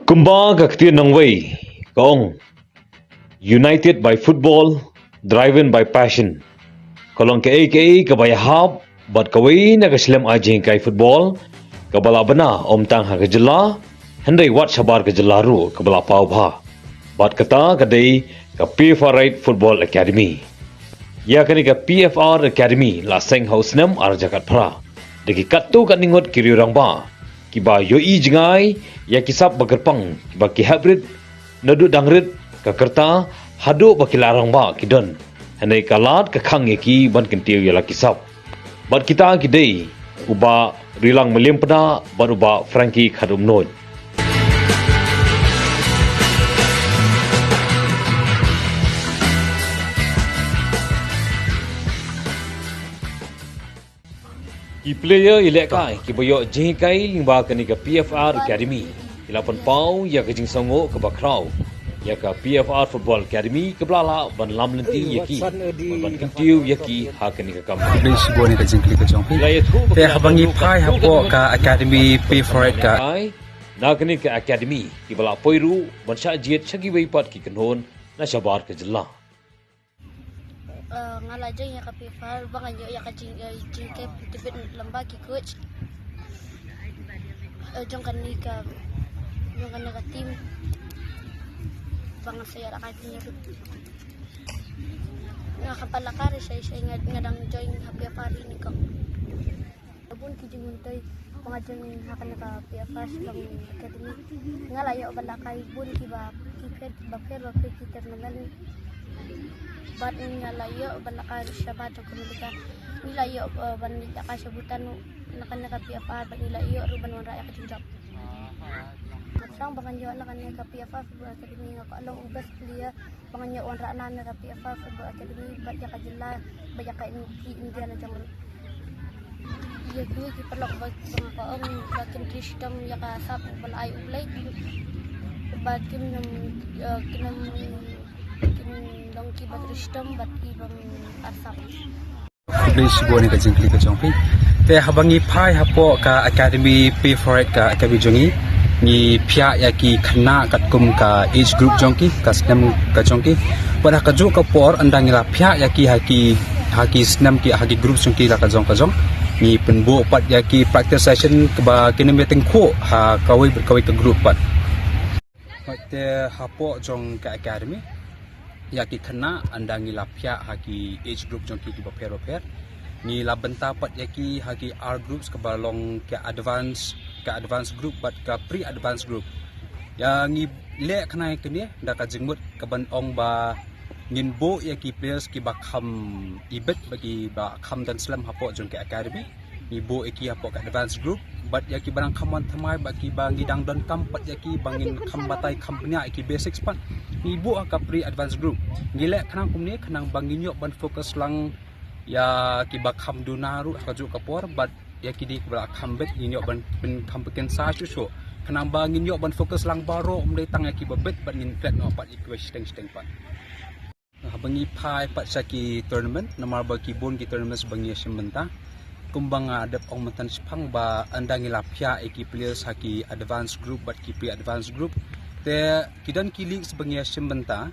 Kumbaga ng way, kaong united by football, driven by passion. Kalong ka kabayahab, bat kaway nagasilem ajing kay football, kabala bana omtang hakajala, henday wat sabar kajala ru kabala pau bha. Bat kata kadai ka PFR Football Academy. Ya kani ka PFR Academy la seng house nam ar jakat phra. Deki kattu kaningot kiriurang ba. Kiba yoi jingai ya kisap bagerpang kiba ki hybrid nadu dangrit ka kerta hadu bakilarang ba kidon hanai kalat ka khang ki ban kentiu ya la kisap bat kita kidei uba rilang melim pada bat uba Frankie khadum noi Ki player ilek kai ki boyo jing kai lingba kani ka PFR Academy ilapan pau ya ka jing songo ka bakrau ya ka PFR Football Academy ka blala ban lam lenti yaki ban kentiu yaki ha kani ka kam Iblis sibo ni ka jing kli ka jong pi te habangi pai hapo ka Academy PFR ka na kani ka Academy ki bala poiru ban sha jiet chagi wei pat ki kanhon na shabar ka jilla ngalajeng ya kapifal bang anjo ya kajing ke tibet lamba ki coach jong kan ni ka tim bang saya ra kainya nga kapala kare saya ngadang join kapifal ini ko abun ki jinguntoy pangajeng hakan ka PFR bang academy ngalayo balakay bun ki ba ki fer ki tournament bat ngalayo balakar siya bato kumulika nilayo banita ka sabutan nakanaka PFR bat nilayo ruban wan raya kajinjap matsang banganyo nakanaka PFR Football Academy nga along ubas liya banganyo wan ra na ka PFR Football Academy bat ya kajilla baya ka India na jang iya kuwi ki perlok bag mga kaong bakin system ya ka sap balay ulay bat kinam dong ki bat system bat ki bang asap Iblis sibo ni ka jing kli ka jong pi te habangi pai hapo ka Academy PFR ka Academy jongi ni pia ya ki khna kat kum ka age group jongki ka snam ka jongki pada ka jo ka por andang la pia ya ki haki snam ki haki group jongki la ka jong ni penbo pat ya ki practice session ka ba kinemeting ko ha kawai ka group pat te hapo jong ka Academy yaki kena andangi lapya haki age group jongki ki baper ni la benta pat yaki haki R groups ke balong ke advance group pat ke pre advance group yang ngi le kena kini nda ka jingmut ke ban ong ba ngin bo yaki players ki bakham ibet bagi ba kham dan slam hapo jong ke academy ni bo yaki hapo ke advance group bat yaki barang kaman thamai bagi bangi dang don kam pat yaki bangin kham batai kham punya yaki basics pat ibu ka pre advance group gile kanang kumni kanang banginyo ban fokus lang ya ki bakham dunaru kaju kapor bat ya ki di bra khambet inyo ban pen khampen sa chu kanang banginyo ban fokus lang baro umdai tang ya ki babet ban nin flat no pat ikwe steng pat habangi pai pat saki tournament namar ba ki bon ki tournament bangi sementa kumbang adap ong matan sipang ba andangi lapya eki players haki advance group bat ki pre advance group te kidan ki league sebengia sembenta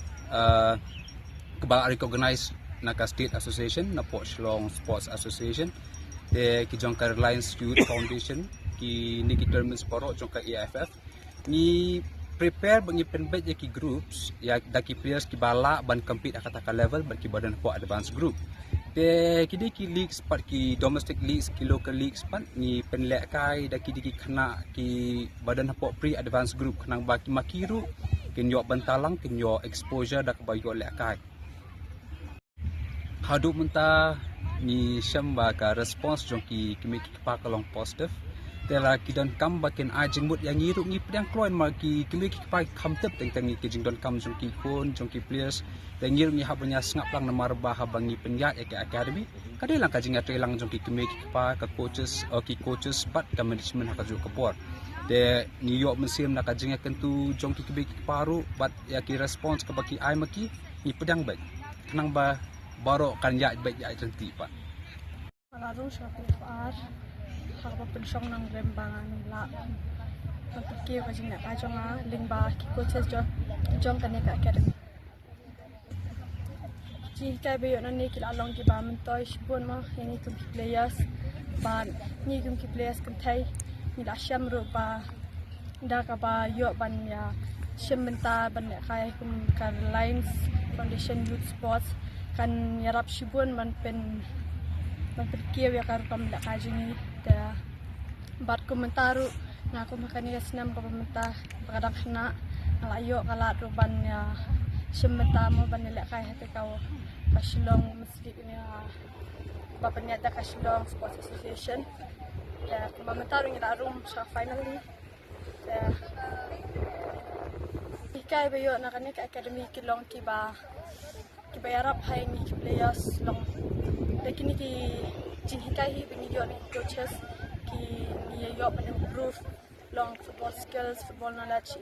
kebal recognize naka state association na po Shillong Sports Association te ki jong ka Reliance Youth Foundation ki ni ki tournaments poro jong ka EFF ni prepare bangi penbet ya ki groups ya daki players ki bala ban compete akata level ban ki badan po advance group te kidi ki leagues pat ki domestic leagues ki local leagues pat ni penlek kai da kidi ki khana ki badan hapo pre advance group khanang ba ki makiru kinyo bantalang kinyo exposure da kabayo lek kai hadu menta ni shamba ka response jong ki kimi ki pa kalong positive tela kidan kam bakin ajing mut yang ngiru ngi pedang kloin ma ki kimi ki pa khamtep teng ki jing don kam jong ki phone jong ki players teng ngiru ngi habanya sngap lang namar ba habangi penjat ek academy kadi lang ka jing atrelang jong ki kimi ki pa ka coaches bat ka management ha ka ju kapor de New York musim na ka jing kentu jong ki kimi ki paru bat ya ki response ka baki ai maki ni pedang baik kenang ba baro kan ya baik ya cantik pak Larong sa PFR kapapensong ng rembangan la pergi ke jing nak ajong lingba ki coaches jong kan ka academy ji kai be yon ni kila long ki ba mentoy shibon ma ini kum ki players ban ni kum ki players kan thai ni la sham ro ba da ka ba yo ban ya shim menta ban ne kai kum kan lines foundation youth sports kan yarap shibon man pen pergi ya kar pam la ka jing ta bat komentaru na ko makani senam ko pemerintah kadang kena ngalayo kala ruban ya semeta mo banila kay hati kau kasilong mesti ini bapanyata kasilong sports association ya komentaru ni larum sa finally ya ikai bayo na kani ka academy kilong kiba yarap hay ni players long lakini ki jinhikai hi binigyo ni coaches ki yo pan improve long football skills, football knowledge.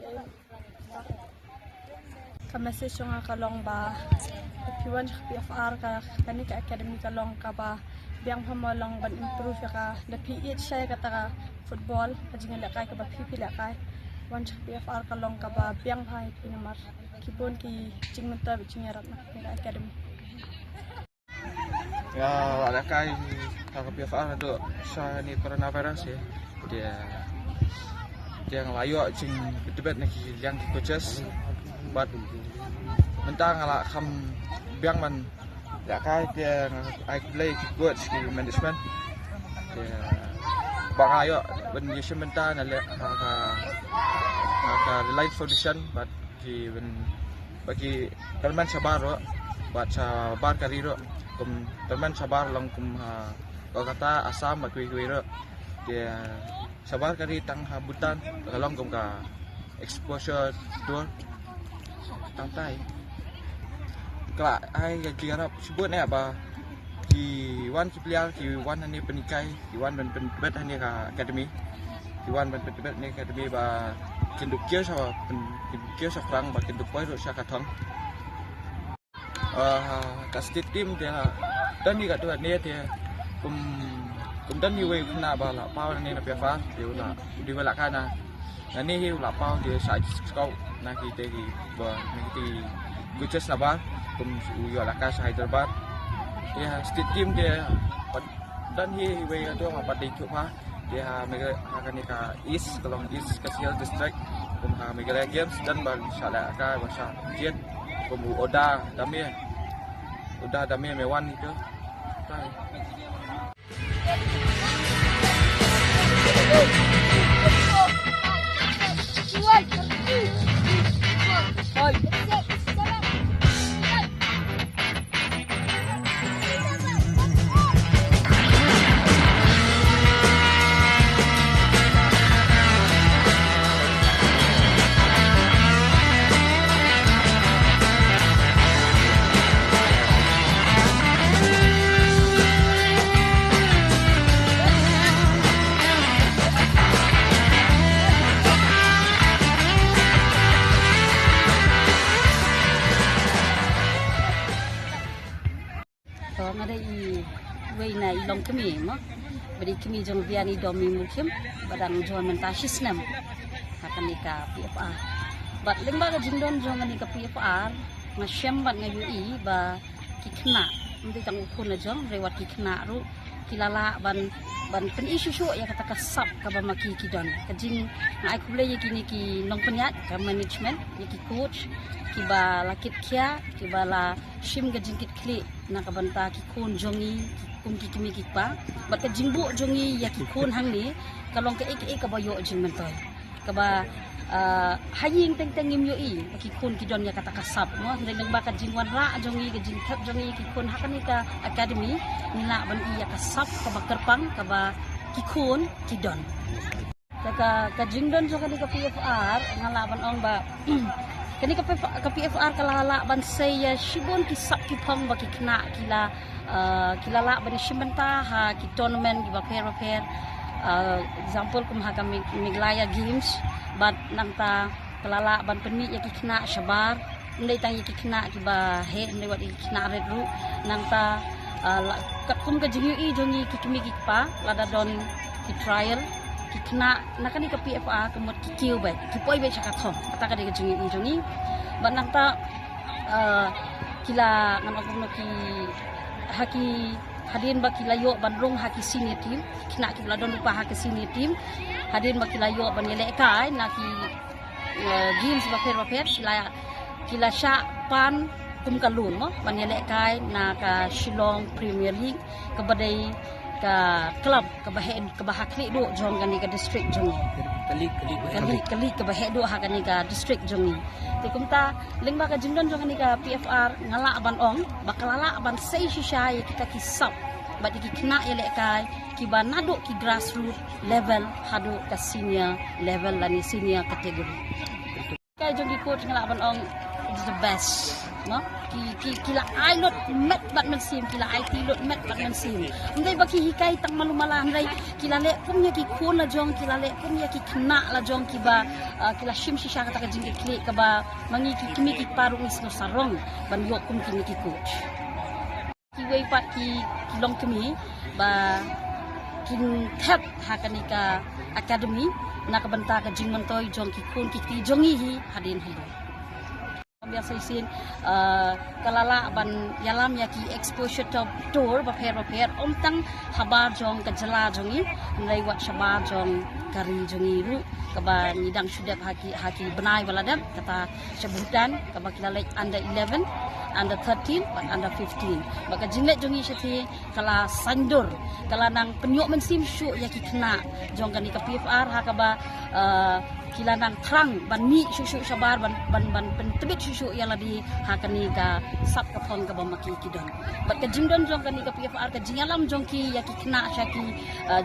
Ka message nga kalong ba piwan PFR ka kani ka academy kalong ka ba biang pamolong ban improve ka the PH siya ka ta football ajing la kay ka ba PP la kay wan PFR kalong ka ba biang hai pinamar kibon ki jingmenta bijingarap na ka academy. Ya, ada kai kakak PFR itu saya ni coronavirus ya. Dia ngelayo cing debat nak yang coaches, but mentang ala kam biang man ya kai dia I play coach di management. Dia bang ayo ben yesem mentang ala ka light foundation, but di ben bagi kalman sabar buat sabar kariro kum teman sabar lang kum kata asam makui kuiro dia sabar kari tang habutan long kum ka exposure tour tantai kala ai ga garap sebut ni apa ki wan ki player ki wan ni penikai ki wan ben bet ni ka academy ki wan ben bet ni academy ba kinduk kio sa kio sa frang ba kinduk poi ro sa katong ka state team dia dan ni kat tu ni dia kum dan ni we kena ba la pau ni na PFA dia la di bala kana ni hi la pau dia sa scout na ki te ki ba ni ti coaches na ba kum u yo la ka sa Hyderabad dia state team dia dan hi we tu ma pa ti chu pa dia mega akan ni ka east kalong east Kasial district kum ha mega games dan ba sa la ka ba sa jet kum oda damai mewan itu. Long kami mo beri kami jong biani domi mukim badang jong mentasis nam akan nika PFR bat lingba ka jingdon jong nika PFR ngasyam bat ngayui ba kikna ndi tang ukun na jong rewat kikna ru kilala ban pen isu ya kata kasap ka ba maki kidon kajing na aku boleh kini ki nong penyat ka management ki coach ki ba lakit kia ki ba la shim gajing kit kli na ka banta ki kun jongi kum ki kimi ki pa bat ka jingbu jongi ya ki kun hang ni kalong ka ek ka ba yo jing mentoy ka ba haying teng teng ngim yo i ki kun ki don ya kata kasap no ndeng ba ka jingwan ra jongi ka jing thap jongi ki kun hakani ka academy nila ban iya kasap ka ba kerpang ka ba ki kun ki don ka jingdon so kani ka PFR ngalaban ong ba kani ka PFR kalala ban saya shibon ki sap ki pang ba ki kna kilala bani shimenta ha ki tournament ki ba pair example kum ha kami miglaya games bat nang ta kalala ban peni ya ki kna shabar ndai tang ki kna ki ba he ndai wat ki kna red ru nang ta kum ka jingi i jongi ki kimi ki pa lada don ki trial ki kena nakani ka PFR kemot ki kiu bai ki poi bai chaka thom ata ka de ka jungi banang ta kila ngan aku ki haki hadin ba kila yo bandrung haki senior team kena ki bla don lupa haki senior team hadin ba kila yo ban yele kai na ki games ba pher kila sha pan kum kalun mo ban yele kai na ka Shillong Premier League ka badai ka club ka bahen ka bahakli do jong gani ka district jong kali ka bahe do ha gani ka district jong ni te kumta lingba ka jingdon jong gani ka PFR ngala ban ong bakalala ban sei shisha ye kita kisap badi ki kena ele kai ki banado ki grassroots level hado ka senior level lani senior category kai jong ki coach ngala ban ong is the best no kila ai lot met bat man sim kila ai ti lot met bat man sim ndai baki hikai tang malumala ndai kila le kumnya ki khon la jong kila le kumnya ki khna la jong ki ba kila shim shisha kata ka jing ki ka ba mangi ki kimi ki parung is no sarong ban yo kum kimi ki coach ki wei pat ki long kimi ba kin thap hakanika academy na ka banta ka jing man toy jong ki khon ki ti jongi hi hadin hido biasa isin kalala ban yalam ya ki exposure to tour ba pher om tang habar jong ka jala jongi ngai wat shabar jong kari jongi ru ka ba nidang sudah haki benai baladam kata sebutan ka ba kila like under 11 under 13 but under 15 maka jinlet jongi syati kala sandur kala nang penyuk mensim syuk ya ki kena jong kan ka PFR ha ka ba kila nang terang ban mi syuk sabar ban pentebit syuk yang lebih hakani ka sap ka pon ka bamaki kidon bat ka jingdon jong kan ka PFR ka jingalam jong ki ya ki kena syaki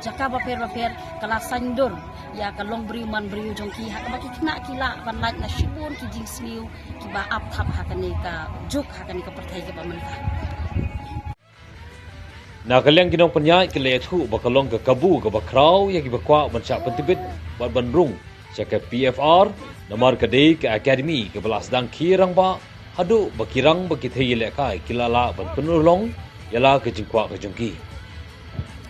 jaka ba per kala sandur ya ka long bri man bri jong ki ha ka ba ki kena kila ban like na shipun ki jing sliu ki ba up thap hakani ka juk hakani ka perthai ka bamanta na kaleng kinong panyai kile thu bakalong ka kabu ka bakraw ya ki bakwa ban cha pentibit ban bandrung Cakap PFR namar kadai ke akademi ke belas dang kirang ba hadu bakirang bakithai lekai kilala ban penulong yala ke jingkwa ke jungki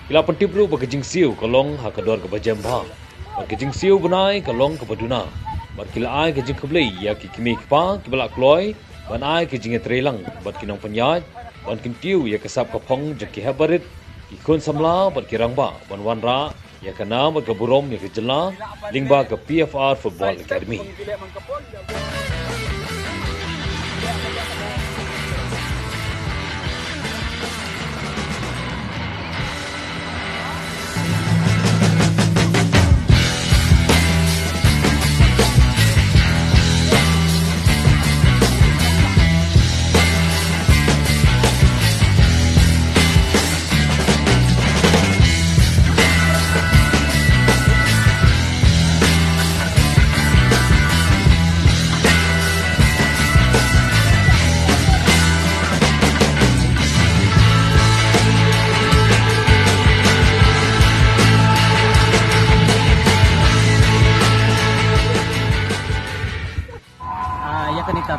kila pentibru bakijing siu kolong ha kador ke bajamba bakijing siu bunai kolong ke baduna bar kila ai ke jing keblei ya ki kimi pa ke bala kloi ban ai ke jing trelang bat kinong panyai ban kintiu ya kesap ke phong jeki habarit ikun samla bat kirang ba ban wanra ya kana ke burom ya ke jela lingba ke PFR Football Academy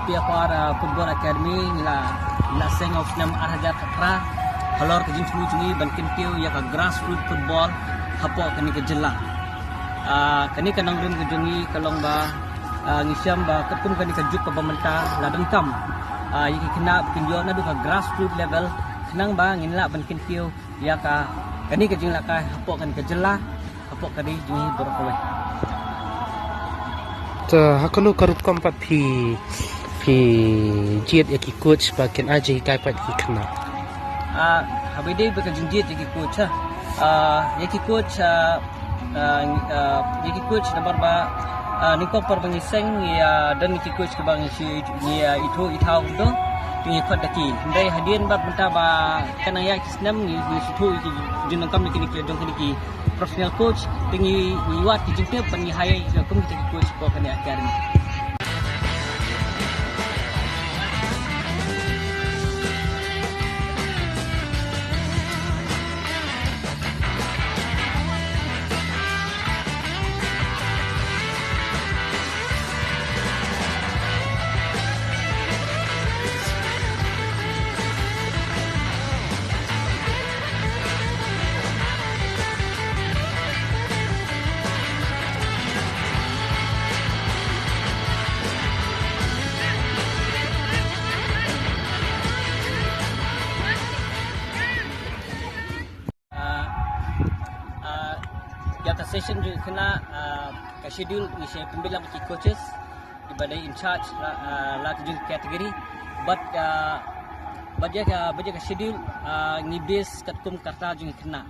PFR Football Academy la seng of nam arhaja khatra halor ke jing chungi ban kintiu ya ka grassroots football hapo kani ke jela kani ka nangrim ke jungi kalong ba ngisiam ba ketum kani ka juk ka bamenta la dengkam yiki kena kinjo na du ka grassroots level senang ba nginla ban kintiu ya ka kani ke jing la ka hapo kani ke jela hapo kani jungi borokwe ta hakalo karut kompat phi jiat yaki coach bakin aja kai pat ki khna habide baka jinjiat yaki coach yaki coach number ba niko par bangi seng ya dan yaki coach ke bangi si ya itu itau do ni khot daki ndai hadien ba benta ba kana ya kisnam ni situ ki jinangkam ni kini dong kini professional coach tingi liwat ki jingte pani hai kum ki coach ko kana academy session juga kena ke schedule ni saya pembilang bagi coaches dibandai in charge la tujuh kategori but baca ke schedule ni base kat kum karta juga kena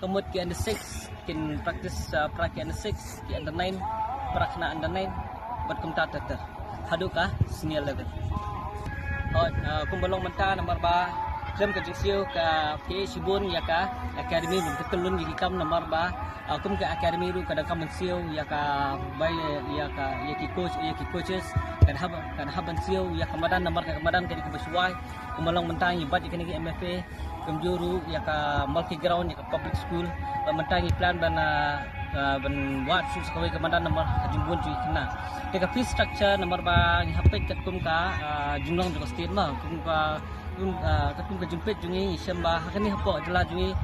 kemudian ke under 6 kin practice pra ke under 6 ke under 9 pra kena under 9 but kum tak ter hadukah senior level kum balong mentah nomor ba jam ke jisiu ka ke sibun ya ka academy bin ketelun gi kam nomor ba kum ke academy ru kadang kam siu ya ka bai ya ki coaches kan haban siu ya kamadan nomor ka kamadan ke bersuai kum balong mentah ni bat ke ni MFA kum juru ya ka multi ground ya ka public school mentah ni plan ban buat sus kawai kamadan nomor jumbun cuy kena ke fee structure nomor ba hapet kat kum ka jumlah juga state ma kum ka katung ke jemput jungi sembah kini hapo jela jungi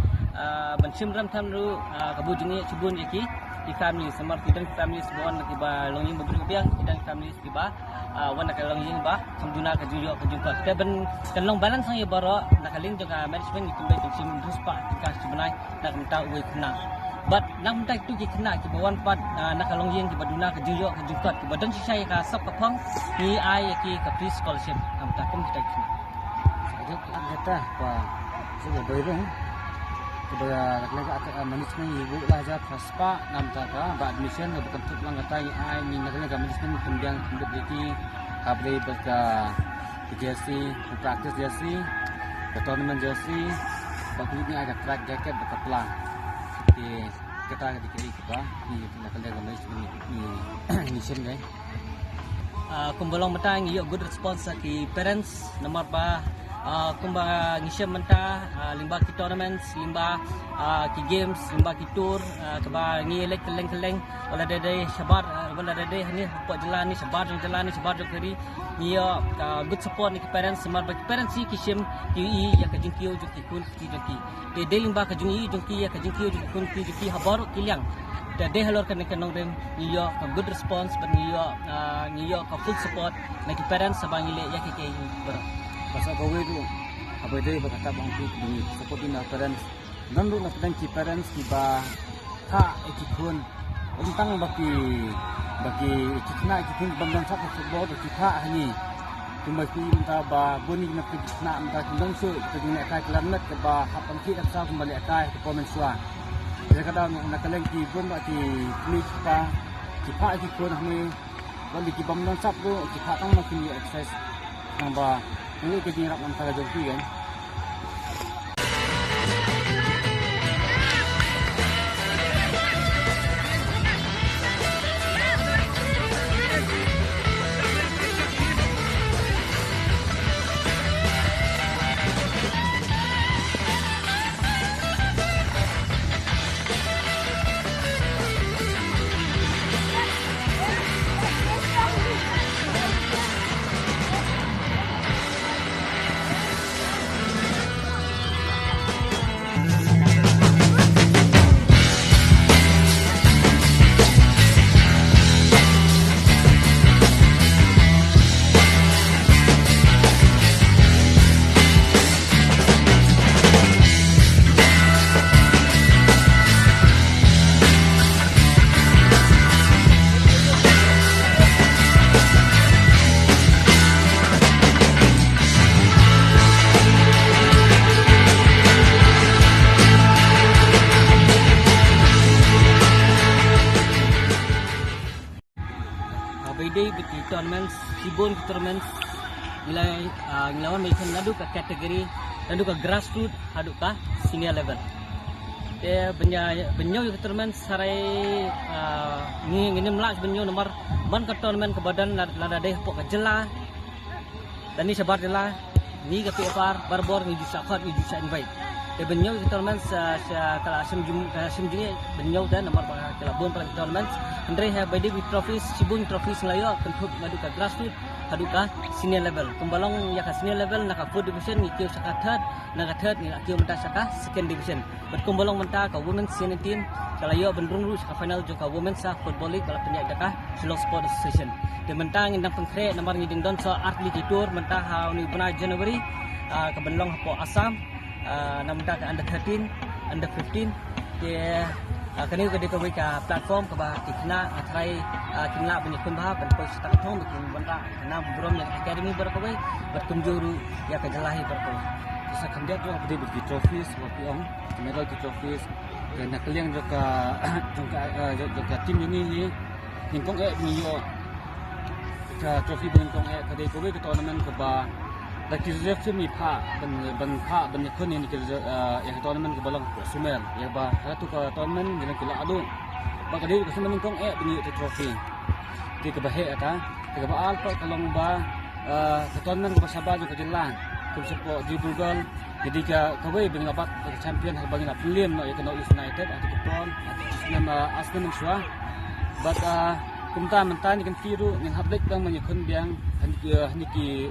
bensim ram tham ru kabu jungi cibun iki di family semar tidak family sebon kiba longying bebu biang tidak family kiba wana ka longying ba kamjuna ka juyo ka jumpa te ben kalong balance sang baro nakaling juga management itu be sim ruspa ka sebenai nak minta uwe kena but nak minta itu ki kena ki bawan pat nakalongying kiba duna ka juyo ka jumpa kiba dan sisai ka sap ka phang ni ai ki ka free scholarship kamta kum kita kena Agata pa sudah berang kepada rakyat management ibu lajar prospa namta ka ba admission ke bukan lang kata ai min nakanya management kemudian jadi kabre berka jersey practice jersey ke tournament jersey bagi ni agak track jacket berkepala di kita dikiri kita ni nakanya management ni mission guys kumbalong matang iyo good response ki parents nomor ba kumba ngisya mentah limba ki tournaments limba ki games limba ki tour keba ngielek keleng wala dede sabar wala dede ni apa jalan ni sabar keri niya good support ni ki parents semar bagi parents ki sim ki ya ka jingkiu juki kun ki juki de limba ka jungi juki ya ka jingkiu juki kun ki juki habar kiliang de halor kan nong dem niya ka good response but niya ka full support na ki parents sabang ile ya ki ber pasal kau itu apa itu berkata bangku ini seperti nak parents nandu nak parents tiba tak ikut tentang bagi ikutna ikut bangdan satu football bagi tak ni cuma kita ba boni nak ikutna kita langsung kita nak kai kelamat ke ba hapan kita sah kembali kai performance wa jadi kadang nak lagi pun bagi klik kita ikut ni bagi kita bangdan satu kita tang nak ni exercise nambah ini kejirak antara joki kan. Day bagi tournaments sibun tournaments ngilawan mereka nadu ke kategori nadu ke grassroots hadu ke senior level dia benyo ke tournament sarai ngini melak benyo nomor ban ke tournament ke badan lada deh pok ke jela dan ni sebar jela ni ke PFR barbor ni bisa khot ni bisa invite dia benyo ke tournament kalau asim jumlah benyo dan nomor kelabun pada tournament Andre have by with trophies sibun trophies ngelayo kentut ngadu ka grassroots hadu ka senior level kumbalong ya ka senior level naka fourth division ngikio saka third ni akio menta saka second division but kumbalong menta ka women's senior team kalayo benrung ru saka final jo ka women's sa football league kala penyak daka Silong Sport Association de menta ngindang pengkre nomor ngiding don so atlet tour menta ha ni bena January ka benlong hapo Assam na menta ka under 13 under 15 Dia kini ke dia ke platform ke bah kena atrai kena banyak pun bah ben pos tak thong bikin benda kena brom yang academy berkawai berkunjuru ya ke jelahi berko. Bisa kandidat tu apa dia bagi trophies waktu om medal di trophies kena kalian juga juga tim ini hingkong ni yo ke trophy hingkong ke dia ke tournament ke bah Lagi reserve mi pa ben kun ni ke yang tournament ke balang sumel ya ba satu ke tournament dengan kula adu ba kadi ke semen kong beni te trophy di ke bahe ata ke ba al pa kalong ba ke tournament ke sabah ke jelang kum sepo di Google jadi ke kawai ben dapat champion ha bagi na pilihan no ya ke United atau ke Pon atau nama Arsenal Shua but kumta mentan kan tiru yang hablik bang menyekun biang niki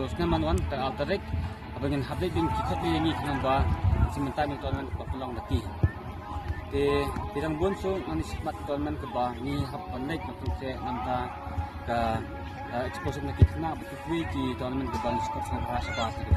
senaman wan ta alterek abangin hablik bin kikat ni ni kan ba sementan ni tournament ba pelong lati te pirang bonso ani sikmat tournament ke ba ni hab pandai makin se namta ka exposure na kitna betul ki tournament ke bang skor sa bahasa ba ke